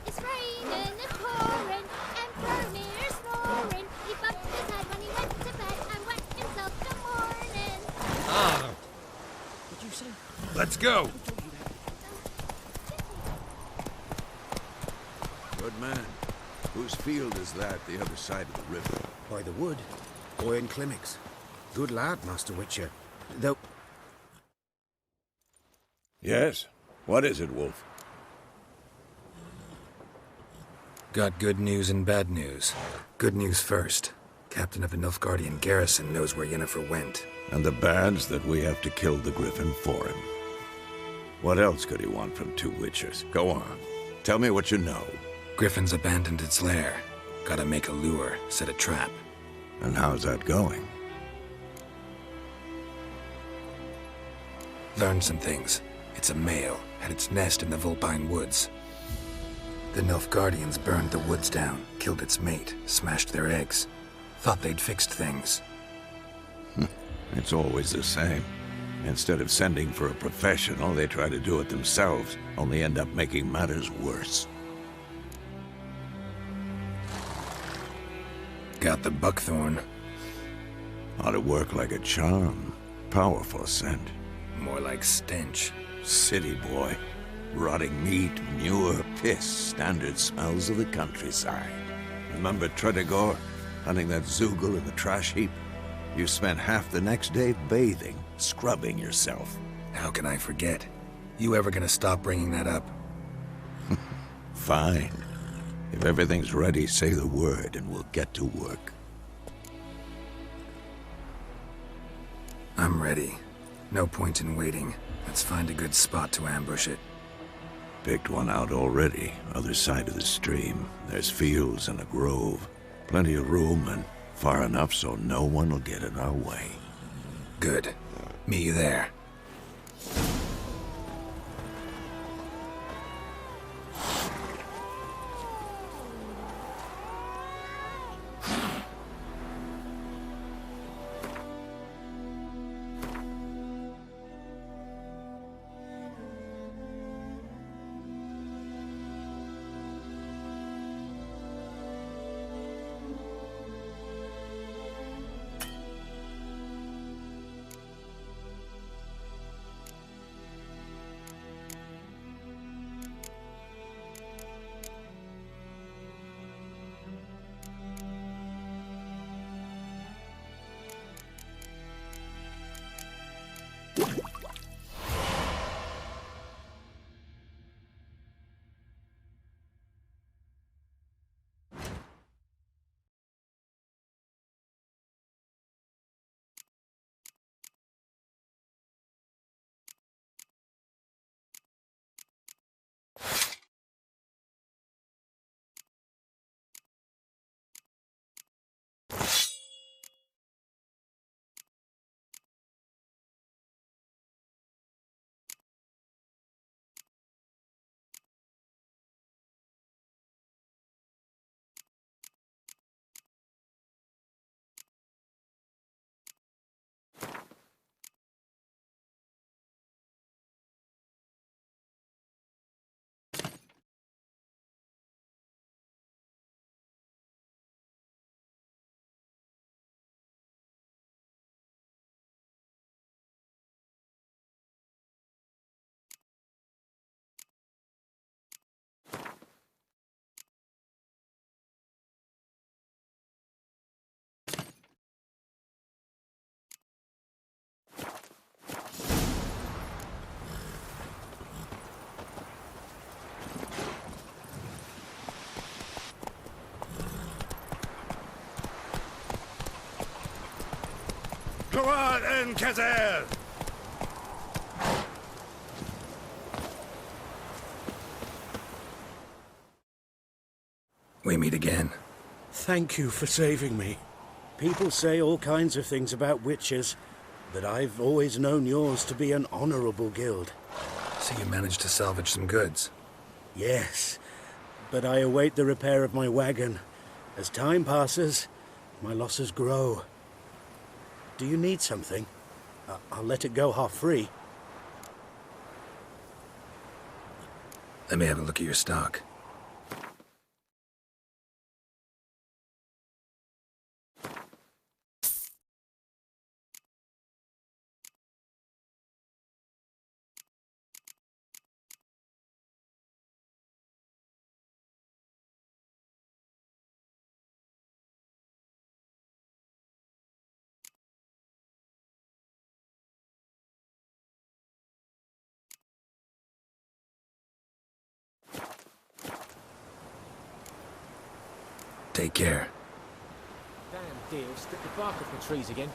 It's raining, it's pouring, and Vermeer's snoring. He bumped his head when he went to bed and wet himself in the morning. Ah! What'd you say? Let's go! Good man. Whose field is that, the other side of the river? By the wood. Boy in Climmix. Good lad, Master Witcher. Though... Yes? What is it, Wolf? Got good news and bad news. Good news first. Captain of the Nilfgaardian garrison knows where Yennefer went. And the bad's that we have to kill the Griffin for him. What else could he want from two Witchers? Go on. Tell me what you know. Griffin's abandoned its lair. Gotta make a lure, set a trap. And how's that going? Learned some things. It's a male, had its nest in the Vulpine Woods. The Nilfgaardians burned the woods down, killed its mate, smashed their eggs. Thought they'd fixed things. It's always the same. Instead of sending for a professional, they try to do it themselves, only end up making matters worse. Got the buckthorn. Ought to work like a charm. Powerful scent. More like stench. City boy. Rotting meat, manure, piss, standard smells of the countryside. Remember Tredegor? Hunting that Zoogle in the trash heap? You spent half the next day bathing, scrubbing yourself. How can I forget? You ever gonna stop bringing that up? Fine. If everything's ready, say the word and we'll get to work. I'm ready. No point in waiting. Let's find a good spot to ambush it. Picked one out already, other side of the stream. There's fields and a grove. Plenty of room and far enough so no one will get in our way. Good. Meet you there. Victoire en Kazer! We meet again. Thank you for saving me. People say all kinds of things about witches, but I've always known yours to be an honorable guild. So you managed to salvage some goods. Yes, but I await the repair of my wagon. As time passes, my losses grow. Do you need something? I'll let it go half-free. Let me have a look at your stock. Take care. Damn deal, stick the bark off the trees again.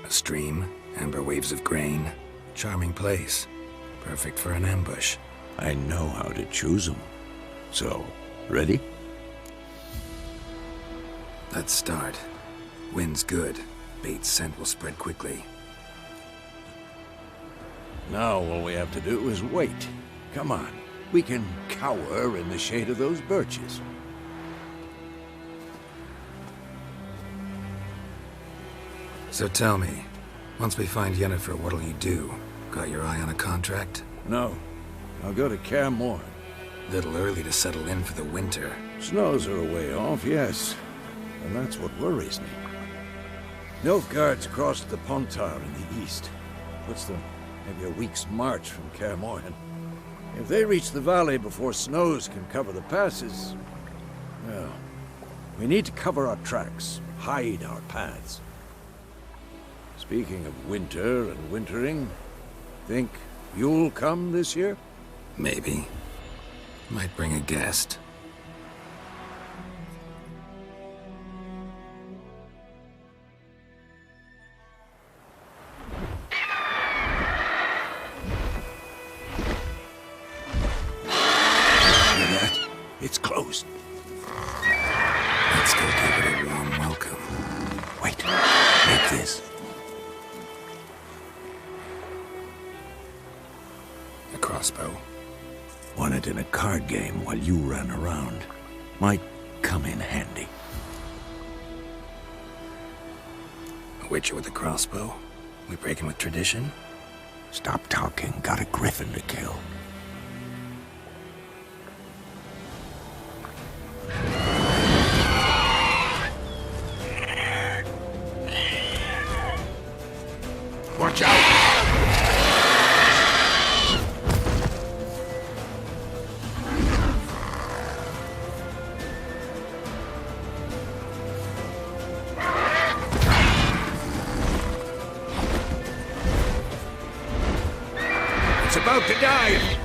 A stream, amber waves of grain. Charming place. Perfect for an ambush. I know how to choose them. So, ready? Let's start. Wind's good. Bait's scent will spread quickly. Now all we have to do is wait. Come on. We can cower in the shade of those birches. So tell me, once we find Yennefer, what'll you do? Got your eye on a contract? No. I'll go to Kaer Morhen. Little early to settle in for the winter. Snows are a way off, yes. And that's what worries me. Nilfgaard's across the Pontar in the east. Puts them maybe a week's march from Kaer Morhen. If they reach the valley before snows can cover the passes, well, we need to cover our tracks, hide our paths. Speaking of winter and wintering, think you'll come this year? Maybe. Might bring a guest. Hear that? It's closed. Let's go give it a warm welcome. Wait, take this. A crossbow. Won it in a card game while you ran around. Might come in handy. A witcher with a crossbow? We breaking with tradition? Stop talking. Got a griffin to kill. Watch out! It's about to die!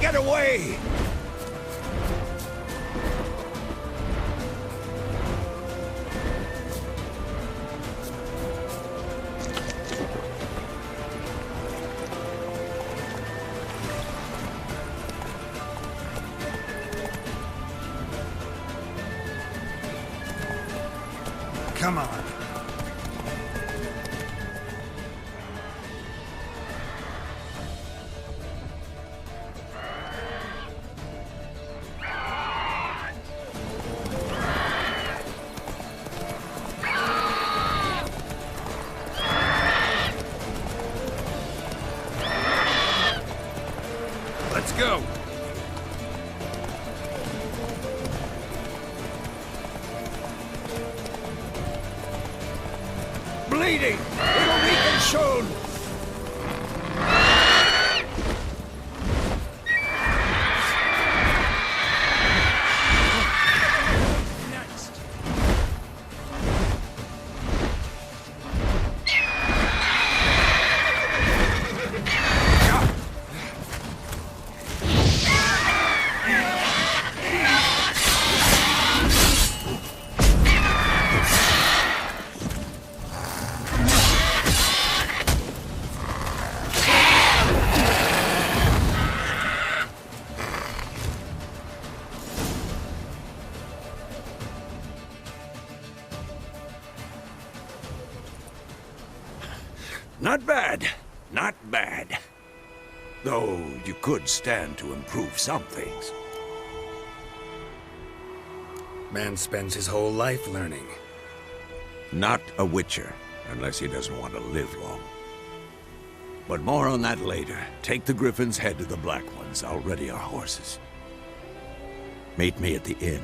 get away! Come on. Let's go. Bleeding! It'll weaken soon! Not bad. Not bad. Though you could stand to improve some things. Man spends his whole life learning. Not a witcher, unless he doesn't want to live long. But more on that later. Take the Griffin's head to the Black Ones. I'll ready our horses. Meet me at the inn.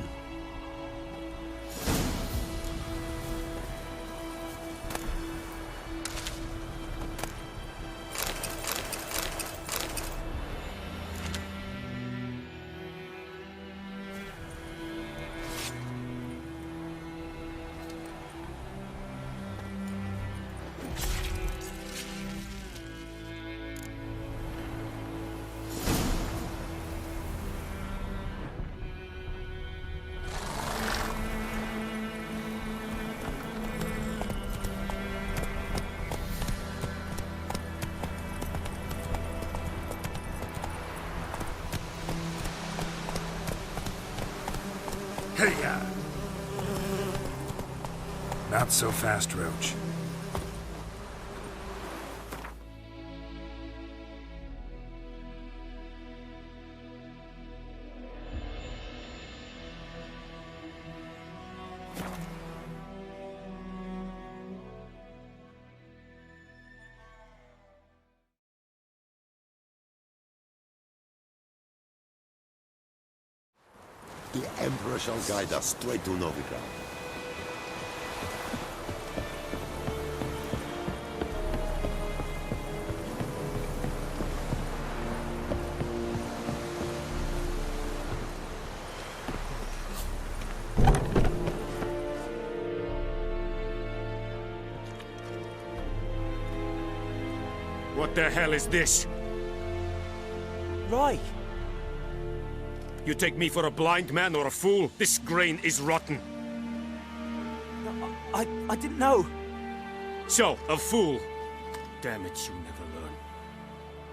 Hey-ya. Not so fast, Roach. The Emperor shall guide us straight to Novigrad. What the hell is this? Right. You take me for a blind man or a fool? This grain is rotten. I didn't know. So, a fool. Damn it, you never learn.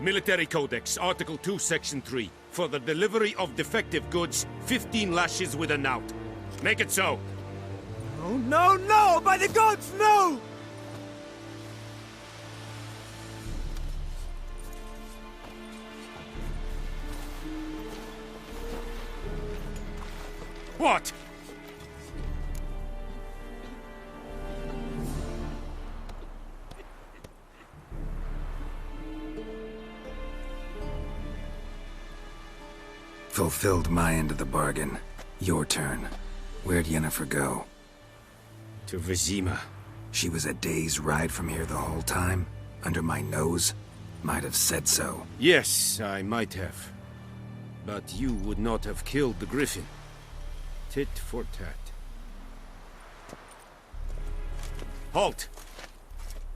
Military Codex, Article 2, Section 3. For the delivery of defective goods, 15 lashes with a knout. Make it so. Oh, no, no! By the gods, no! What? Fulfilled my end of the bargain. Your turn. Where'd Yennefer go? To Vizima. She was a day's ride from here the whole time? Under my nose? Might have said so. Yes, I might have. But you would not have killed the Griffin. Tit for tat. Halt!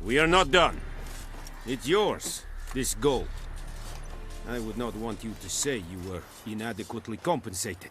We are not done. It's yours, this gold. I would not want you to say you were inadequately compensated.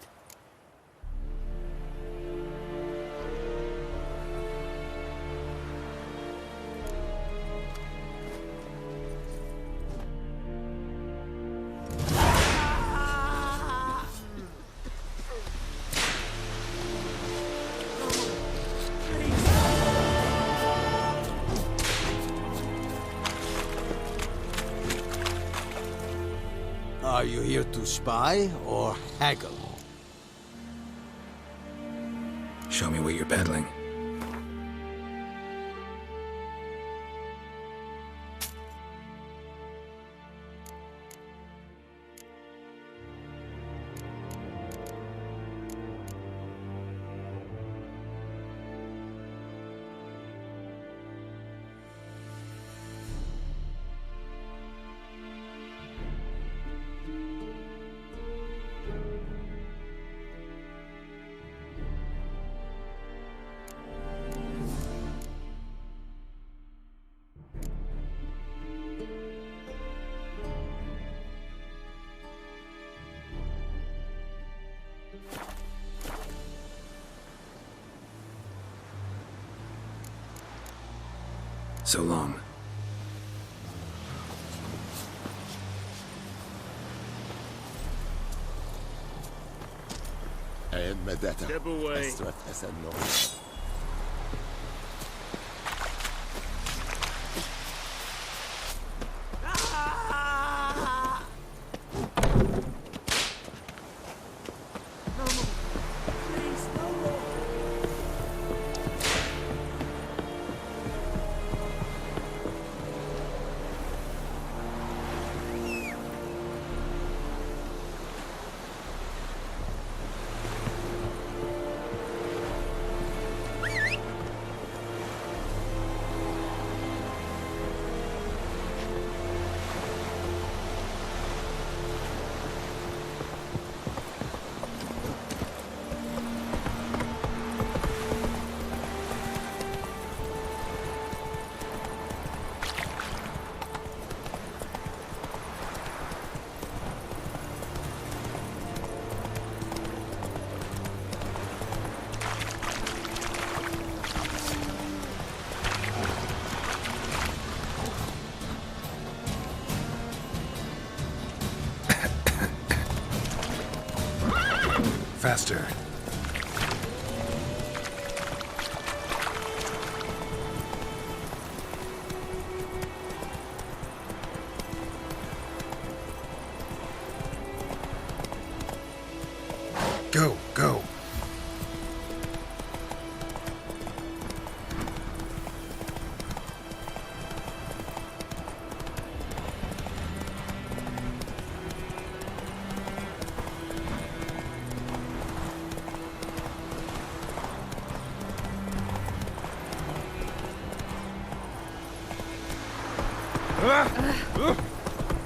Are you here to spy or haggle? Show me what you're peddling. So long. Step away. Faster. Go, go.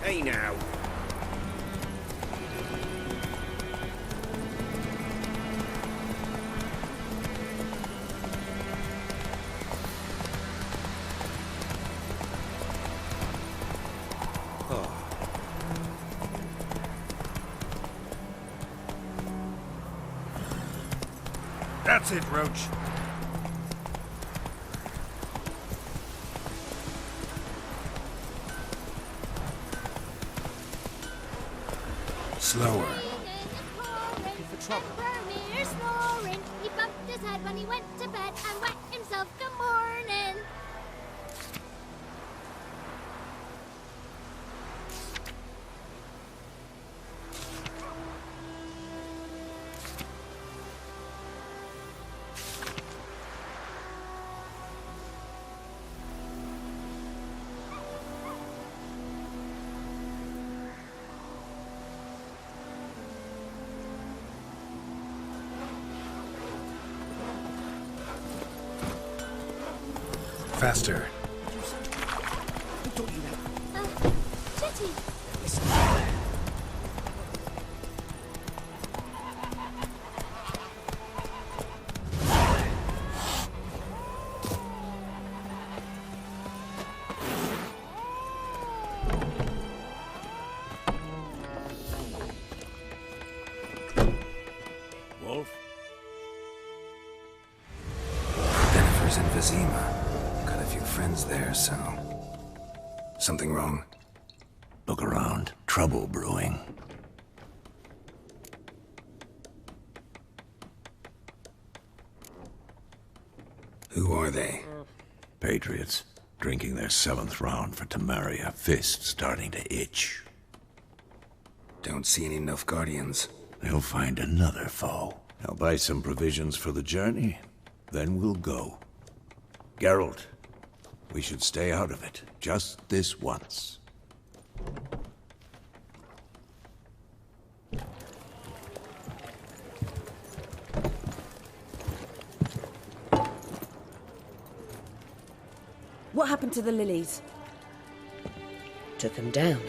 Hey now. That's it, Roach. Slower. Vermeer snoring. He bumped his head when he went to bed and whacked himself good morning. Faster. Chitty. Vizima. Got a few friends there, so... Something wrong? Look around. Trouble brewing. Who are they? Patriots. Drinking their 7th round for Tamaria. Fist starting to itch. Don't see any Nilfgaardians. They'll find another foe. I'll buy some provisions for the journey. Then we'll go. Geralt, we should stay out of it. Just this once. What happened to the lilies? Took them down.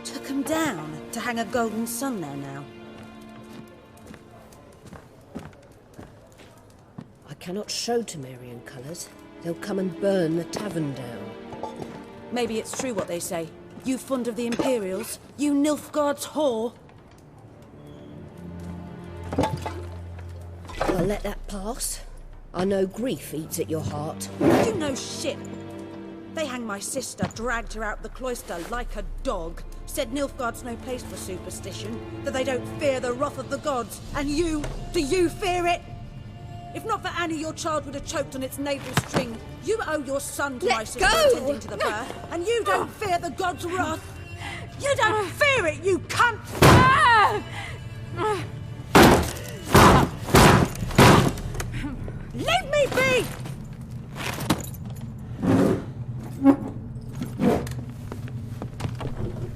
Took them down to hang a golden sun there now. I cannot show Temerian colours. They'll come and burn the tavern down. Maybe it's true what they say. You fond of the Imperials? You Nilfgaard's whore? I'll let that pass. I know grief eats at your heart. You know shit. They hanged my sister, dragged her out the cloister like a dog. Said Nilfgaard's no place for superstition, that they don't fear the wrath of the gods. And you, do you fear it? If not for Annie, your child would have choked on its navel string. You owe your son to my sister attending to the birth, and you don't fear the gods' wrath. You don't fear it, you cunt! Leave me be!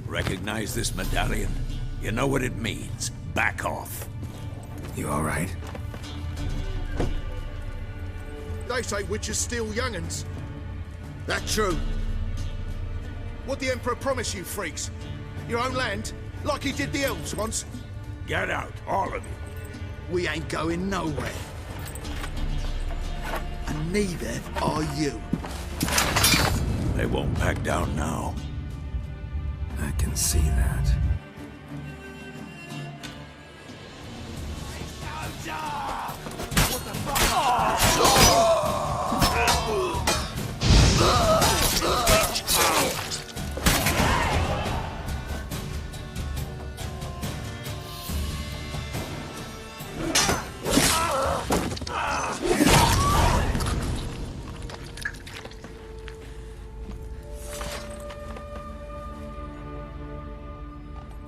Recognize this medallion? You know what it means. Back off. You all right? They say witches steal young'uns. That true? What'd the Emperor promise you freaks? Your own land? Like he did the elves once? Get out, all of you. We ain't going nowhere. And neither are you. They won't back down now. I can see that.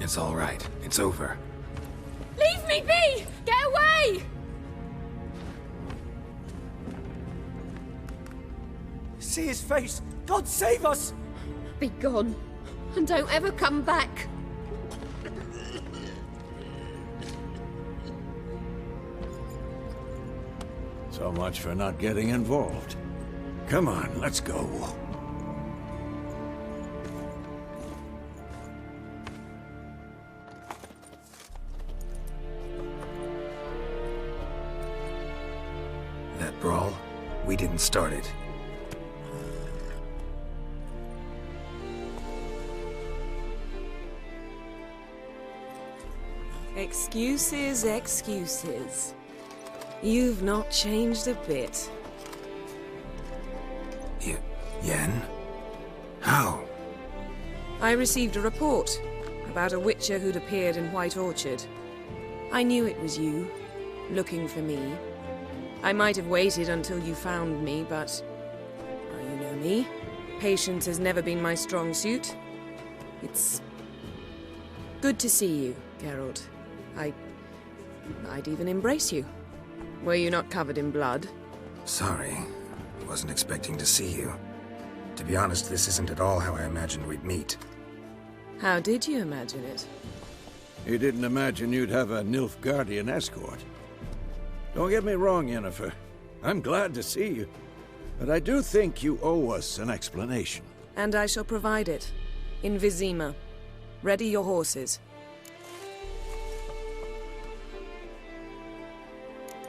It's all right. It's over. Leave me be! Get away! See his face! God save us! Be gone. And don't ever come back. So much for not getting involved. Come on, let's go. That brawl, we didn't start it. Excuses, excuses. You've not changed a bit. Yen? How? I received a report about a witcher who'd appeared in White Orchard. I knew it was you, looking for me. I might have waited until you found me, but... well, you know me. Patience has never been my strong suit. It's... good to see you, Geralt. I'd even embrace you. Were you not covered in blood? Sorry. Wasn't expecting to see you. To be honest, this isn't at all how I imagined we'd meet. How did you imagine it? You didn't imagine you'd have a Nilfgaardian escort. Don't get me wrong, Yennefer. I'm glad to see you. But I do think you owe us an explanation. And I shall provide it. In Vizima. Ready your horses.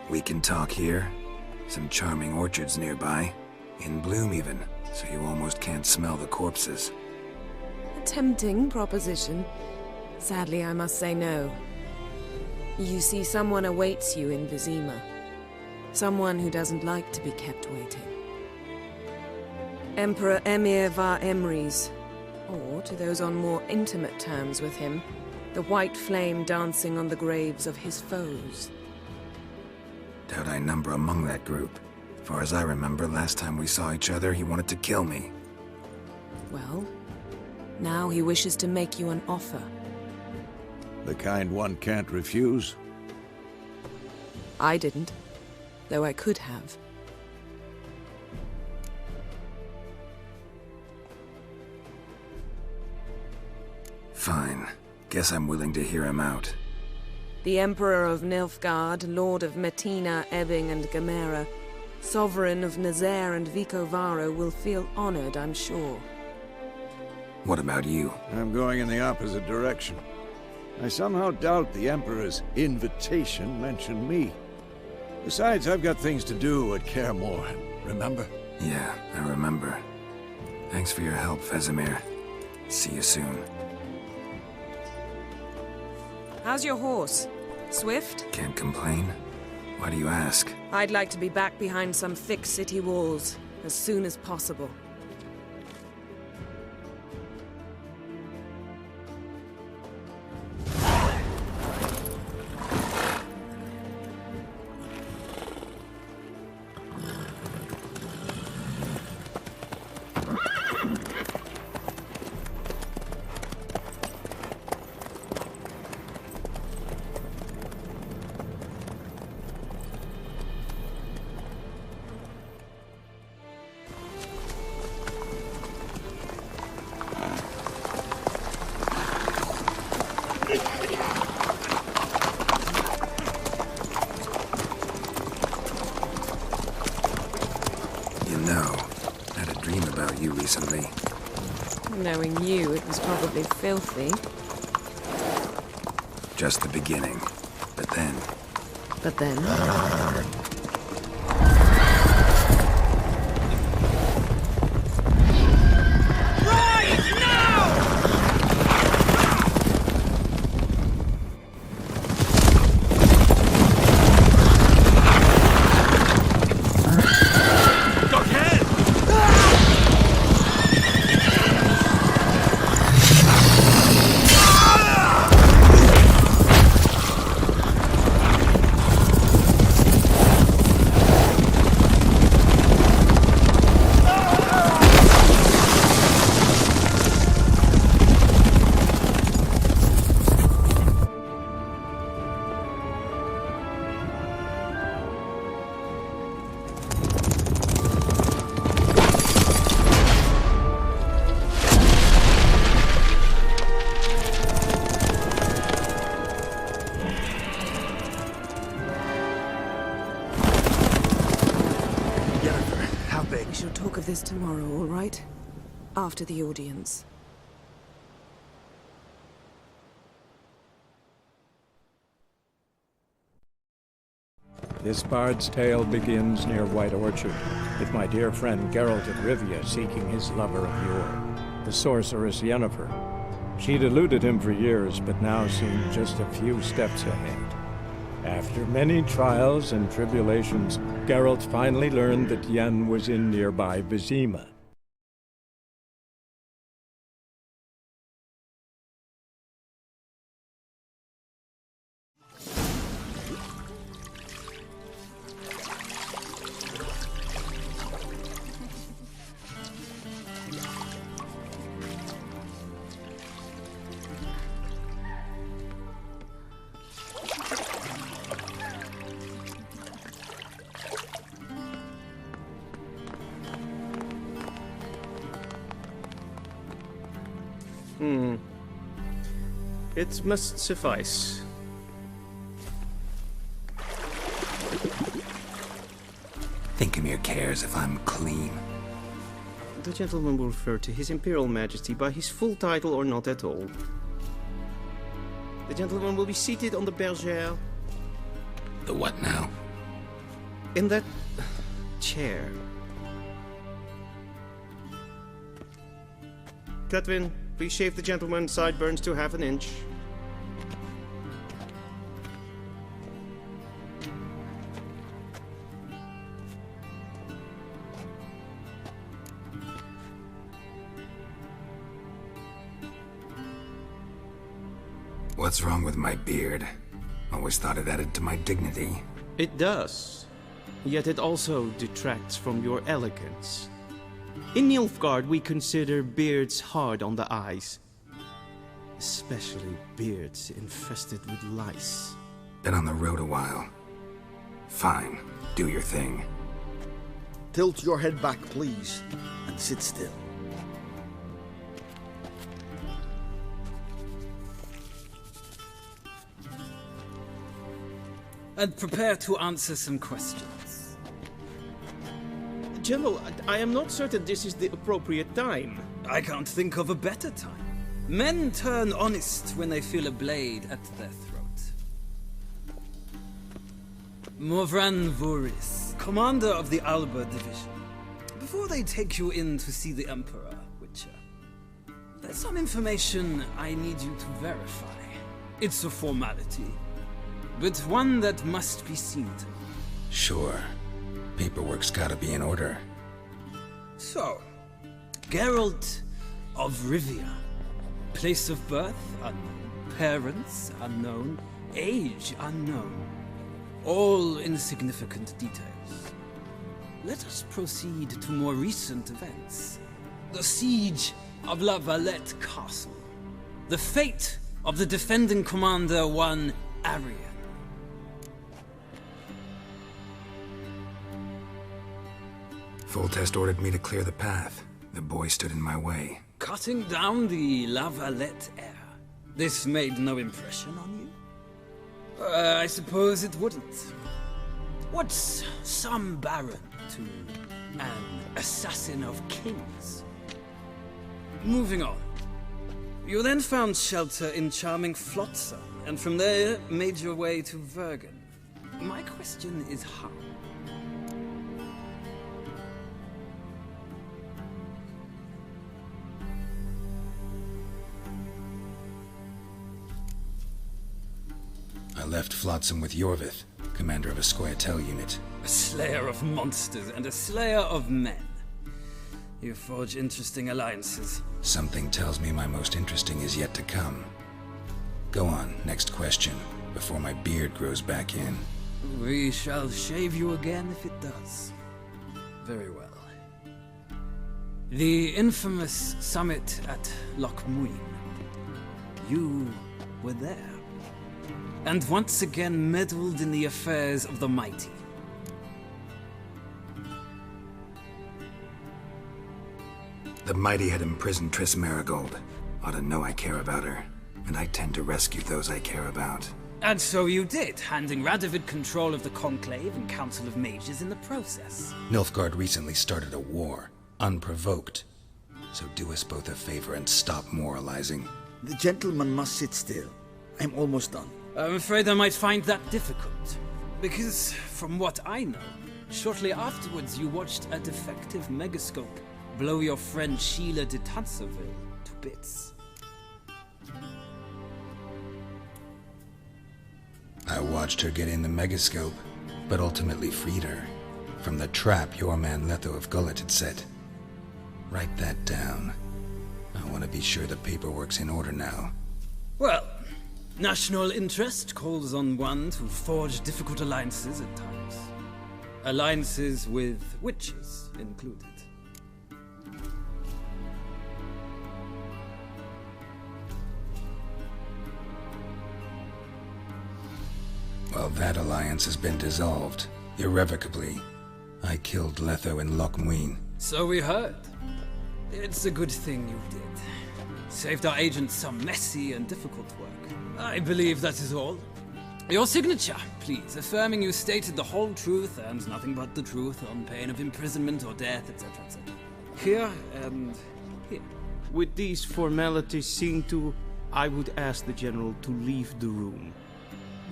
We can talk here. Some charming orchards nearby. In bloom even, so you almost can't smell the corpses. A tempting proposition. Sadly, I must say no. You see, someone awaits you in Vizima. Someone who doesn't like to be kept waiting. Emperor Emir var Emrys, or to those on more intimate terms with him, the white flame dancing on the graves of his foes. Doubt I number among that group. Far as I remember, last time we saw each other, he wanted to kill me. Well, now he wishes to make you an offer. The kind one can't refuse? I didn't, though I could have. Fine. Guess I'm willing to hear him out. The Emperor of Nilfgaard, Lord of Metina, Ebbing and Gamera, Sovereign of Nazaire and Vicovaro will feel honored, I'm sure. What about you? I'm going in the opposite direction. I somehow doubt the Emperor's invitation mentioned me. Besides, I've got things to do at Kaer Morhen, remember? Yeah, I remember. Thanks for your help, Vesemir. See you soon. How's your horse? Swift? Can't complain. Why do you ask? I'd like to be back behind some thick city walls as soon as possible. Recently. Knowing you, it was probably filthy. Just the beginning. But then... But then? We shall talk of this tomorrow, all right? After the audience. This bard's tale begins near White Orchard, with my dear friend Geralt of Rivia seeking his lover of yore, the sorceress Yennefer. She'd eluded him for years, but now seemed just a few steps ahead. After many trials and tribulations, Geralt finally learned that Yen was in nearby Vizima. It must suffice. Thinkemere cares if I'm clean. The gentleman will refer to His Imperial Majesty by his full title or not at all. The gentleman will be seated on the bergère. The what now? In that chair. Cletwin, please shave the gentleman's sideburns to half an inch. What's wrong with my beard? Always thought it added to my dignity. It does. Yet it also detracts from your elegance. In Nilfgaard, we consider beards hard on the eyes. Especially beards infested with lice. Been on the road a while. Fine, do your thing. Tilt your head back, please, and sit still. And prepare to answer some questions. General, I am not certain this is the appropriate time. I can't think of a better time. Men turn honest when they feel a blade at their throat. Morvran Vuris, commander of the Alba Division. Before they take you in to see the Emperor, Witcher, there's some information I need you to verify. It's a formality, but one that must be seen to. Sure. Paperwork's gotta be in order. So, Geralt of Rivia. Place of birth unknown. Parents unknown. Age unknown. All insignificant details. Let us proceed to more recent events. The siege of La Valette Castle. The fate of the defending commander, one Arian. Foltest ordered me to clear the path. The boy stood in my way. Cutting down the La Valette heir. This made no impression on you? I suppose it wouldn't. What's some baron to an assassin of kings? Moving on. You then found shelter in charming Flotsam, and from there made your way to Vergen. My question is how? I left Flotsam with Yorvith, commander of a Scoia'tael unit. A slayer of monsters and a slayer of men. You forge interesting alliances. Something tells me my most interesting is yet to come. Go on, next question, before my beard grows back in. We shall shave you again if it does. Very well. The infamous summit at Loch Muin. You were there. And once again meddled in the affairs of the mighty. The mighty had imprisoned Triss Marigold. Ought to know I care about her, and I tend to rescue those I care about. And so you did, handing Radovid control of the Conclave and Council of Mages in the process. Nilfgaard recently started a war, unprovoked. So do us both a favor and stop moralizing. The gentleman must sit still. I'm almost done. I'm afraid I might find that difficult. Because, from what I know, shortly afterwards you watched a defective megascope blow your friend Sheila de Tanserville to bits. I watched her get in the megascope, but ultimately freed her from the trap your man Letho of Gullet had set. Write that down. I want to be sure the paperwork's in order now. Well, national interest calls on one to forge difficult alliances at times. Alliances with witches included. Well, that alliance has been dissolved, irrevocably. I killed Letho in Loch Muin. So we heard. It's a good thing you did. Saved our agents some messy and difficult work. I believe that is all. Your signature, please, affirming you stated the whole truth and nothing but the truth on pain of imprisonment or death, etc., etc. Here and here. With these formalities seen to, I would ask the General to leave the room.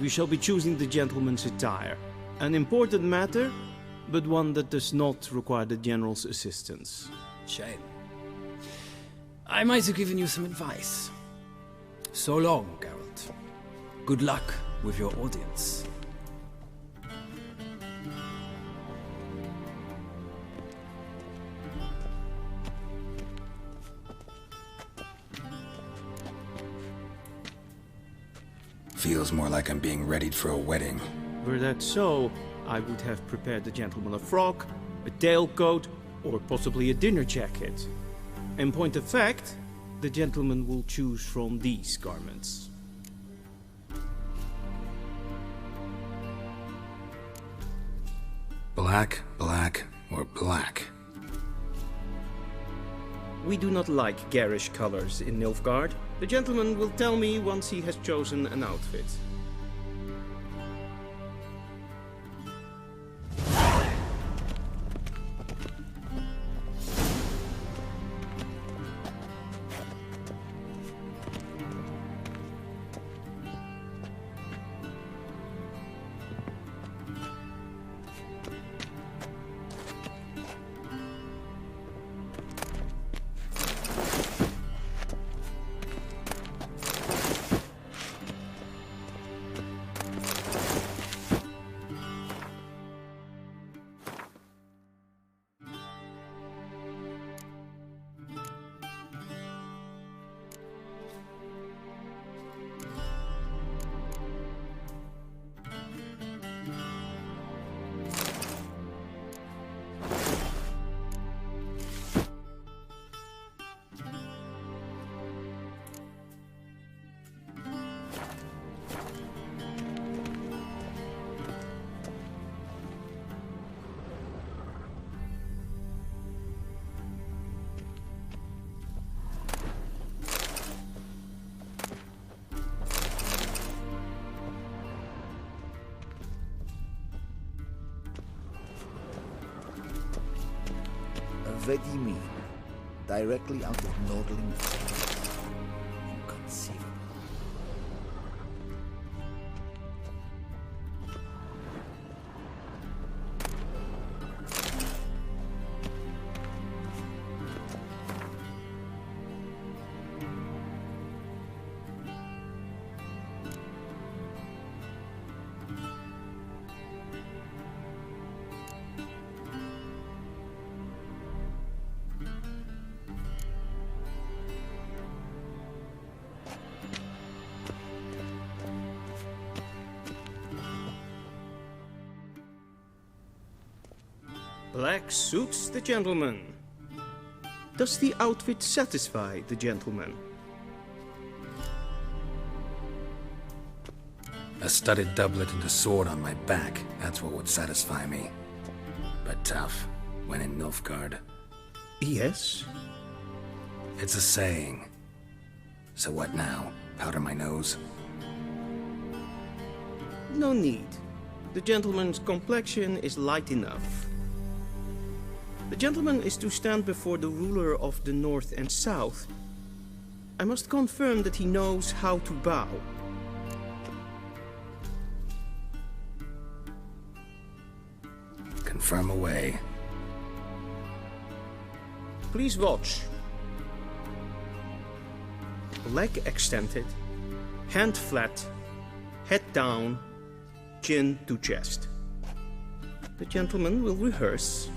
We shall be choosing the gentleman's attire. An important matter, but one that does not require the General's assistance. Shame. I might have given you some advice. So long, Geralt. Good luck with your audience. feels more like I'm being readied for a wedding. Were that so, I would have prepared the gentleman a frock, a tailcoat, or possibly a dinner jacket. In point of fact, the gentleman will choose from these garments. Black, black, or black? We do not like garish colors in Nilfgaard. The gentleman will tell me once he has chosen an outfit. Vedi me, directly out of Nordling face. Inconceivable. Black suits the gentleman. Does the outfit satisfy the gentleman? A studded doublet and a sword on my back, that's what would satisfy me. But tough, when in Nilfgaard. Yes? It's a saying. So what now? Powder my nose? No need. The gentleman's complexion is light enough. The gentleman is to stand before the ruler of the North and South. I must confirm that he knows how to bow. Confirm away. Please watch. Leg extended, hand flat, head down, chin to chest. The gentleman will rehearse.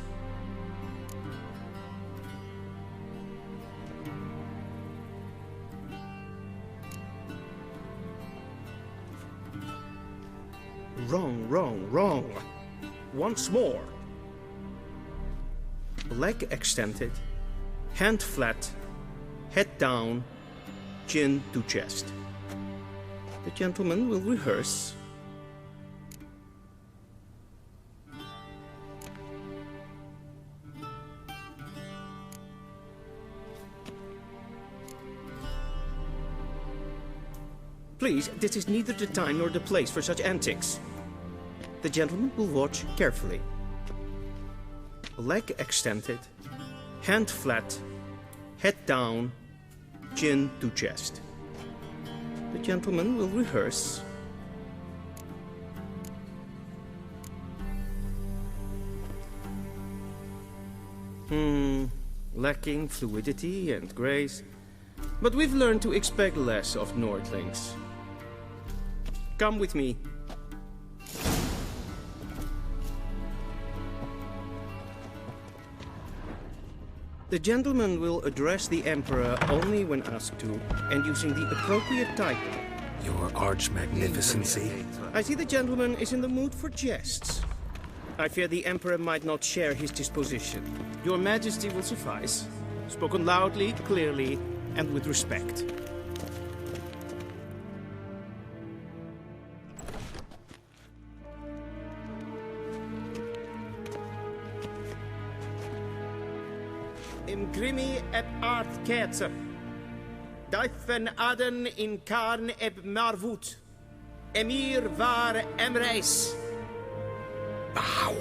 Wrong, wrong, wrong. Once more. Leg extended, hand flat, head down, chin to chest. The gentleman will rehearse. Please, this is neither the time nor the place for such antics. The gentleman will watch carefully. Leg extended, hand flat, head down, chin to chest. The gentleman will rehearse. Lacking fluidity and grace. But we've learned to expect less of Nordlings. Come with me. The gentleman will address the Emperor only when asked to, and using the appropriate title, Your arch-magnificency? I see the gentleman is in the mood for jests. I fear the Emperor might not share his disposition. Your Majesty will suffice. Spoken loudly, clearly, and with respect. Imgrimi et art ketzer. Daithen aden in karn eb marvut. Emir var emreis. Bow.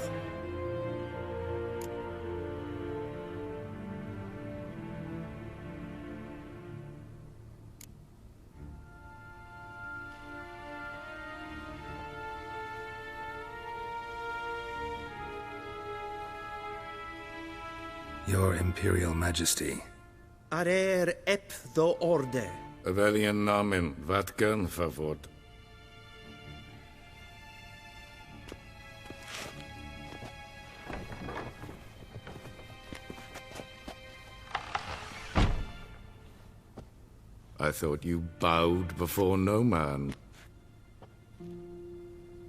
Your Imperial Majesty. Arer ep the orde. Welchen Namen? Wat gern favor? I thought you bowed before no man.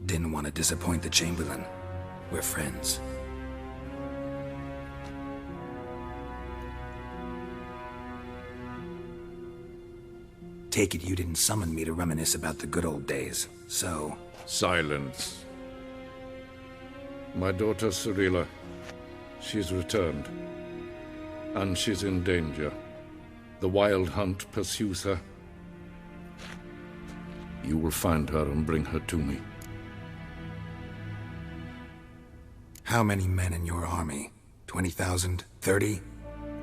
Didn't want to disappoint the Chamberlain. We're friends. Take it you didn't summon me to reminisce about the good old days, so... Silence. My daughter Cyrilla, she's returned. And she's in danger. The Wild Hunt pursues her. You will find her and bring her to me. How many men in your army? 20,000? 30?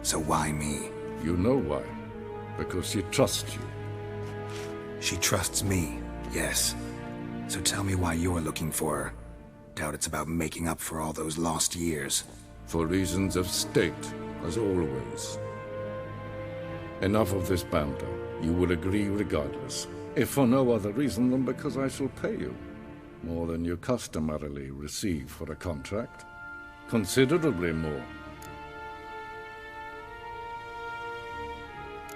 So why me? You know why. Because she trusts you. She trusts me, yes. So tell me why you're looking for her. Doubt it's about making up for all those lost years. For reasons of state, as always. Enough of this banter. You will agree regardless. If for no other reason than because I shall pay you. More than you customarily receive for a contract. Considerably more.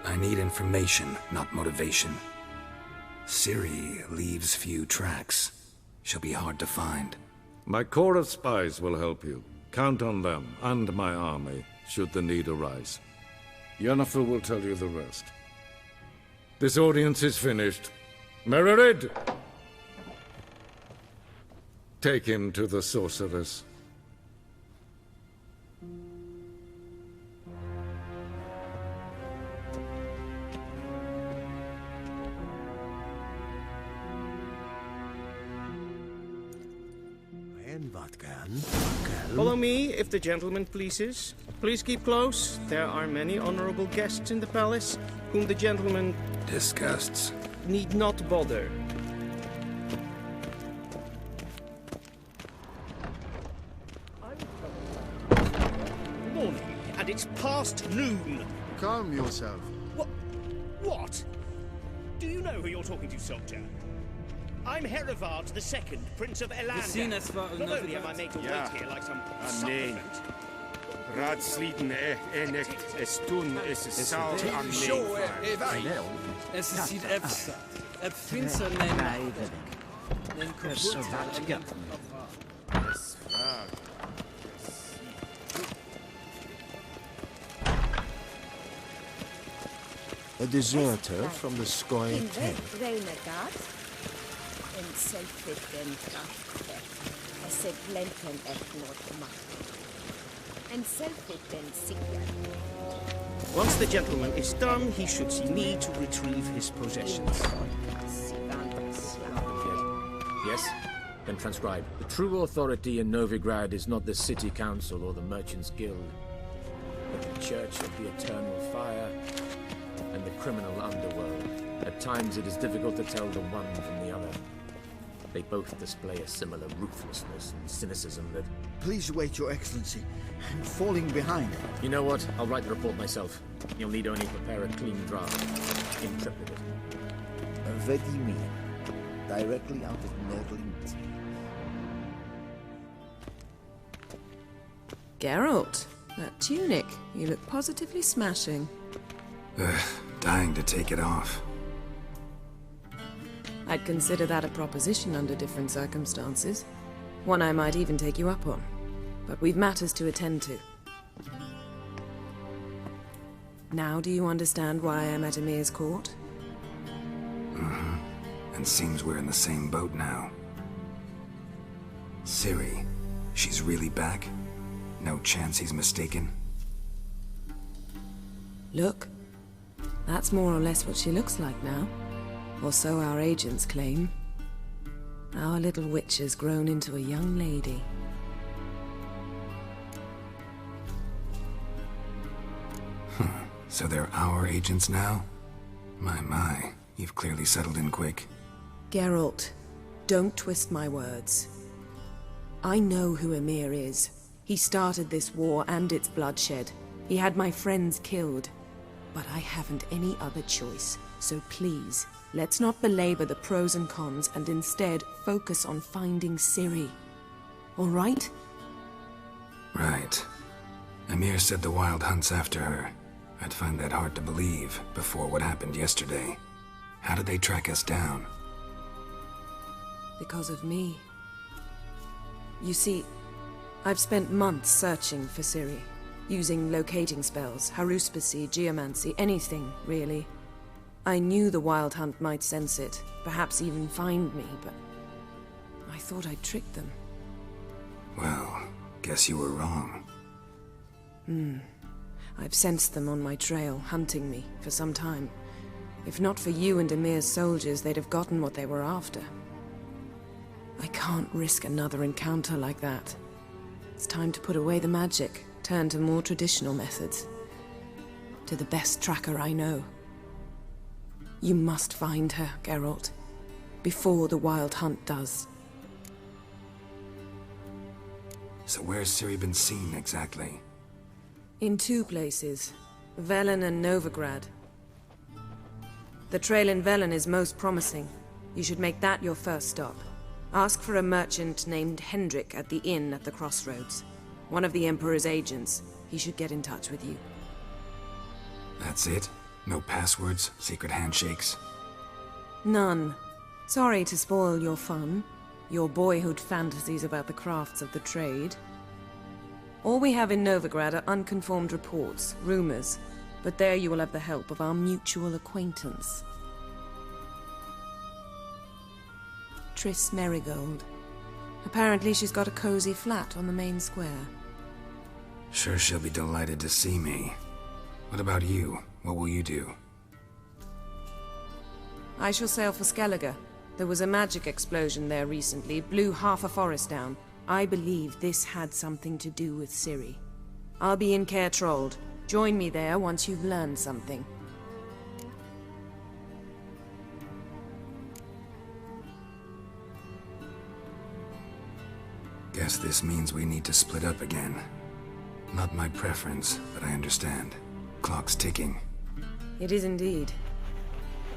I need information, not motivation. Ciri leaves few tracks. She'll be hard to find. My corps of spies will help you. Count on them, and my army, should the need arise. Yennefer will tell you the rest. This audience is finished. Mererid! Take him to the sorceress. Follow me, if the gentleman pleases. Please keep close. There are many honorable guests in the palace, whom the gentleman... disgusts. ...need not bother. Morning, and it's past noon. Calm yourself. What? Do you know who you're talking to, soldier? I'm Herivard II, Prince of Elander. Not only am I made to wait here like some supplicant. Raadsleden echt estun is sal aan Es sieht finster nemen. A deserter from the Scoia'tael tent. Once the gentleman is done, he should see me to retrieve his possessions. Yes? Then transcribe. The true authority in Novigrad is not the city council or the merchants' guild, but the church of the eternal fire and the criminal underworld. At times it is difficult to tell the one from the other. They both display a similar ruthlessness and cynicism that... Please wait, Your Excellency. I'm falling behind. You know what? I'll write the report myself. You'll need only prepare a clean draft. Intrepid. Vedimi. Directly out of Nordling. Geralt, that tunic. You look positively smashing. Dying to take it off. I'd consider that a proposition under different circumstances. One I might even take you up on. But we've matters to attend to. Now do you understand why I'm at Emir's court? Mm-hmm. And seems we're in the same boat now. Ciri, she's really back? No chance he's mistaken? Look. That's more or less what she looks like now. Or so our agents claim. Our little witch has grown into a young lady. So they're our agents now? My, you've clearly settled in quick. Geralt, don't twist my words. I know who Emir is. He started this war and its bloodshed. He had my friends killed. But I haven't any other choice. So please, let's not belabor the pros and cons and instead focus on finding Ciri. All right? Right. Emir said the Wild Hunt's after her. I'd find that hard to believe before what happened yesterday. How did they track us down? Because of me. You see, I've spent months searching for Ciri, using locating spells, haruspicy, geomancy, anything, really. I knew the Wild Hunt might sense it, perhaps even find me, but I thought I'd tricked them. Well, guess you were wrong. I've sensed them on my trail, hunting me, for some time. If not for you and Emir's soldiers, they'd have gotten what they were after. I can't risk another encounter like that. It's time to put away the magic, turn to more traditional methods. To the best tracker I know. You must find her, Geralt, before the Wild Hunt does. So where's Ciri been seen exactly? In 2 places, Velen and Novigrad. The trail in Velen is most promising. You should make that your first stop. Ask for a merchant named Hendrik at the inn at the crossroads. One of the Emperor's agents. He should get in touch with you. That's it? No passwords, secret handshakes? None. Sorry to spoil your fun. Your boyhood fantasies about the crafts of the trade. All we have in Novigrad are unconfirmed reports, rumors. But there you will have the help of our mutual acquaintance. Triss Merigold. Apparently she's got a cozy flat on the main square. Sure she'll be delighted to see me. What about you? What will you do? I shall sail for Skellige. There was a magic explosion there recently, blew half a forest down. I believe this had something to do with Ciri. I'll be in Caer Trold. Join me there once you've learned something. Guess this means we need to split up again. Not my preference, but I understand. Clock's ticking. It is indeed.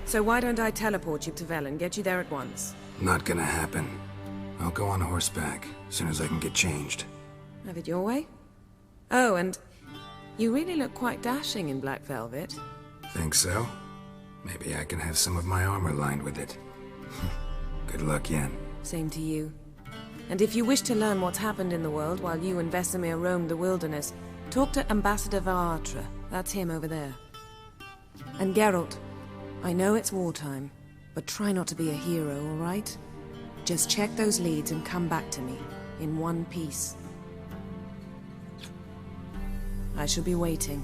So why don't I teleport you to Velen, get you there at once? Not gonna happen. I'll go on horseback, as soon as I can get changed. Have it your way? Oh, and you really look quite dashing in black velvet. Think so? Maybe I can have some of my armor lined with it. Good luck, Yen. Same to you. And if you wish to learn what's happened in the world while you and Vesemir roamed the wilderness, talk to Ambassador Varatra. That's him over there. And Geralt, I know it's wartime, but try not to be a hero, all right? Just check those leads and come back to me, in one piece. I shall be waiting.